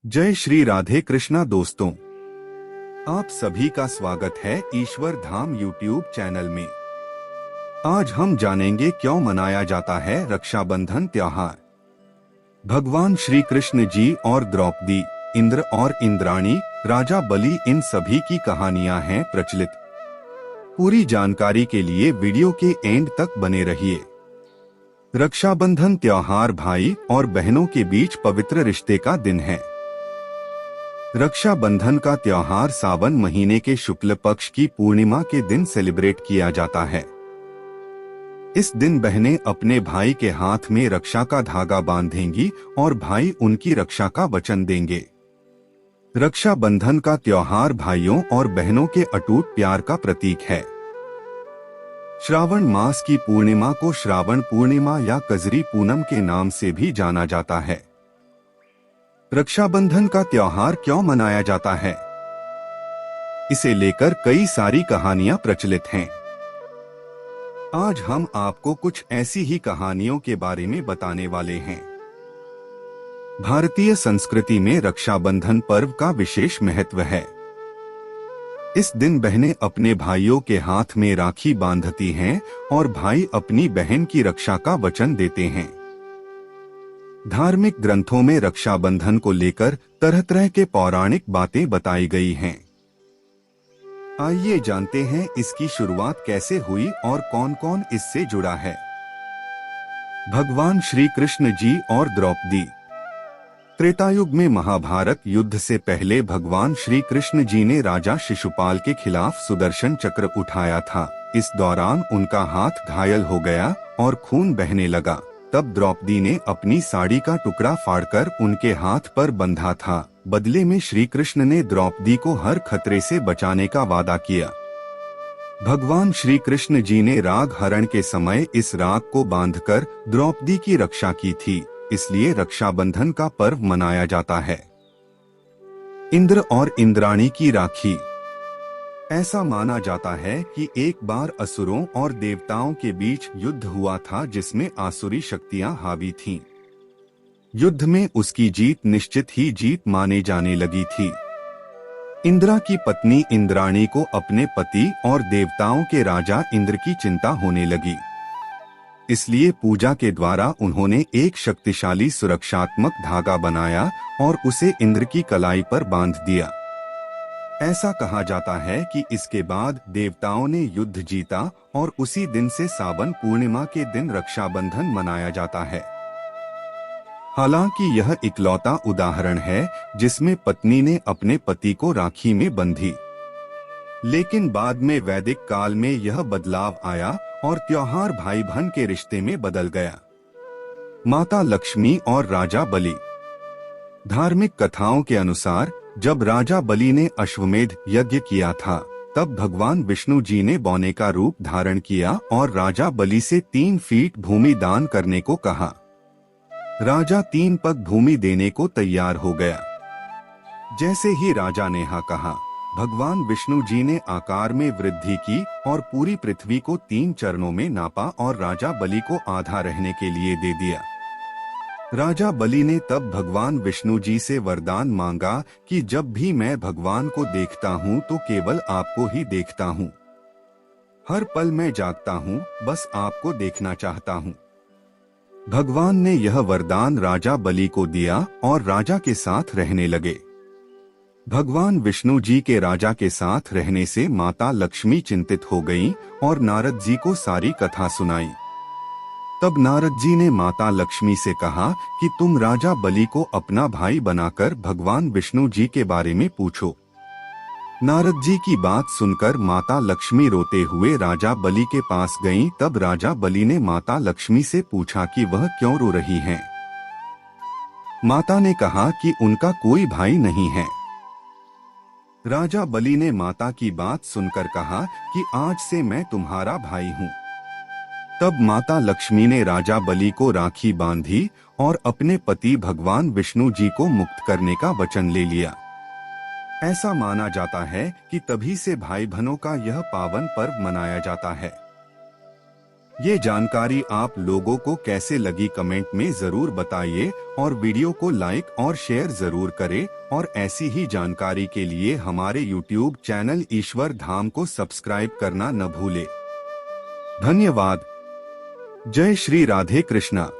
जय श्री राधे कृष्णा दोस्तों, आप सभी का स्वागत है ईश्वर धाम यूट्यूब चैनल में। आज हम जानेंगे क्यों मनाया जाता है रक्षाबंधन त्योहार। भगवान श्री कृष्ण जी और द्रौपदी, इंद्र और इंद्राणी, राजा बलि, इन सभी की कहानियां हैं प्रचलित। पूरी जानकारी के लिए वीडियो के एंड तक बने रहिए। रक्षाबंधन त्योहार भाई और बहनों के बीच पवित्र रिश्ते का दिन है। रक्षाबंधन का त्योहार सावन महीने के शुक्ल पक्ष की पूर्णिमा के दिन सेलिब्रेट किया जाता है। इस दिन बहनें अपने भाई के हाथ में रक्षा का धागा बांधेंगी और भाई उनकी रक्षा का वचन देंगे। रक्षाबंधन का त्योहार भाइयों और बहनों के अटूट प्यार का प्रतीक है। श्रावण मास की पूर्णिमा को श्रावण पूर्णिमा या कजरी पूनम के नाम से भी जाना जाता है। रक्षाबंधन का त्योहार क्यों मनाया जाता है, इसे लेकर कई सारी कहानियां प्रचलित हैं। आज हम आपको कुछ ऐसी ही कहानियों के बारे में बताने वाले हैं। भारतीय संस्कृति में रक्षाबंधन पर्व का विशेष महत्व है। इस दिन बहनें अपने भाइयों के हाथ में राखी बांधती हैं और भाई अपनी बहन की रक्षा का वचन देते हैं। धार्मिक ग्रंथों में रक्षाबंधन को लेकर तरह तरह के पौराणिक बातें बताई गई हैं। आइए जानते हैं इसकी शुरुआत कैसे हुई और कौन कौन इससे जुड़ा है। भगवान श्री कृष्ण जी और द्रौपदी। त्रेतायुग में महाभारत युद्ध से पहले भगवान श्री कृष्ण जी ने राजा शिशुपाल के खिलाफ सुदर्शन चक्र उठाया था। इस दौरान उनका हाथ घायल हो गया और खून बहने लगा। तब द्रौपदी ने अपनी साड़ी का टुकड़ा फाड़कर उनके हाथ पर बंधा था। बदले में श्री कृष्ण ने द्रौपदी को हर खतरे से बचाने का वादा किया। भगवान श्री कृष्ण जी ने राग हरण के समय इस राग को बांधकर द्रौपदी की रक्षा की थी, इसलिए रक्षाबंधन का पर्व मनाया जाता है। इंद्र और इंद्राणी की राखी। ऐसा माना जाता है कि एक बार असुरों और देवताओं के बीच युद्ध हुआ था जिसमें आसुरी शक्तियां हावी थीं। युद्ध में उसकी जीत निश्चित ही जीत माने जाने लगी थी। इंद्रा की पत्नी इंद्राणी को अपने पति और देवताओं के राजा इंद्र की चिंता होने लगी। इसलिए पूजा के द्वारा उन्होंने एक शक्तिशाली सुरक्षात्मक धागा बनाया और उसे इंद्र की कलाई पर बांध दिया। ऐसा कहा जाता है कि इसके बाद देवताओं ने युद्ध जीता और उसी दिन से सावन पूर्णिमा के दिन रक्षाबंधन मनाया जाता है। हालांकि यह इकलौता उदाहरण है जिसमें पत्नी ने अपने पति को राखी में बंधी, लेकिन बाद में वैदिक काल में यह बदलाव आया और त्योहार भाई बहन के रिश्ते में बदल गया। माता लक्ष्मी और राजा बलि। धार्मिक कथाओं के अनुसार जब राजा बलि ने अश्वमेध यज्ञ किया था, तब भगवान विष्णु जी ने बौने का रूप धारण किया और राजा बलि से 3 फीट भूमि दान करने को कहा। राजा 3 पग भूमि देने को तैयार हो गया। जैसे ही राजा ने हाँ कहा, भगवान विष्णु जी ने आकार में वृद्धि की और पूरी पृथ्वी को 3 चरणों में नापा और राजा बलि को आधा रहने के लिए दे दिया। राजा बलि ने तब भगवान विष्णु जी से वरदान मांगा कि जब भी मैं भगवान को देखता हूँ तो केवल आपको ही देखता हूँ। हर पल मैं जागता हूँ, बस आपको देखना चाहता हूँ। भगवान ने यह वरदान राजा बलि को दिया और राजा के साथ रहने लगे। भगवान विष्णु जी के राजा के साथ रहने से माता लक्ष्मी चिंतित हो गईं और नारद जी को सारी कथा सुनाई। तब नारद जी ने माता लक्ष्मी से कहा कि तुम राजा बलि को अपना भाई बनाकर भगवान विष्णु जी के बारे में पूछो। नारद जी की बात सुनकर माता लक्ष्मी रोते हुए राजा बलि के पास गईं। तब राजा बलि ने माता लक्ष्मी से पूछा कि वह क्यों रो रही हैं। माता ने कहा कि उनका कोई भाई नहीं है। राजा बलि ने माता की बात सुनकर कहा कि आज से मैं तुम्हारा भाई हूँ। तब माता लक्ष्मी ने राजा बलि को राखी बांधी और अपने पति भगवान विष्णु जी को मुक्त करने का वचन ले लिया। ऐसा माना जाता है कि तभी से भाई बहनों का यह पावन पर्व मनाया जाता है। ये जानकारी आप लोगों को कैसे लगी कमेंट में जरूर बताइए और वीडियो को लाइक और शेयर जरूर करें और ऐसी ही जानकारी के लिए हमारे YouTube चैनल ईश्वर धाम को सब्सक्राइब करना न भूले। धन्यवाद। जय श्री राधे कृष्णा।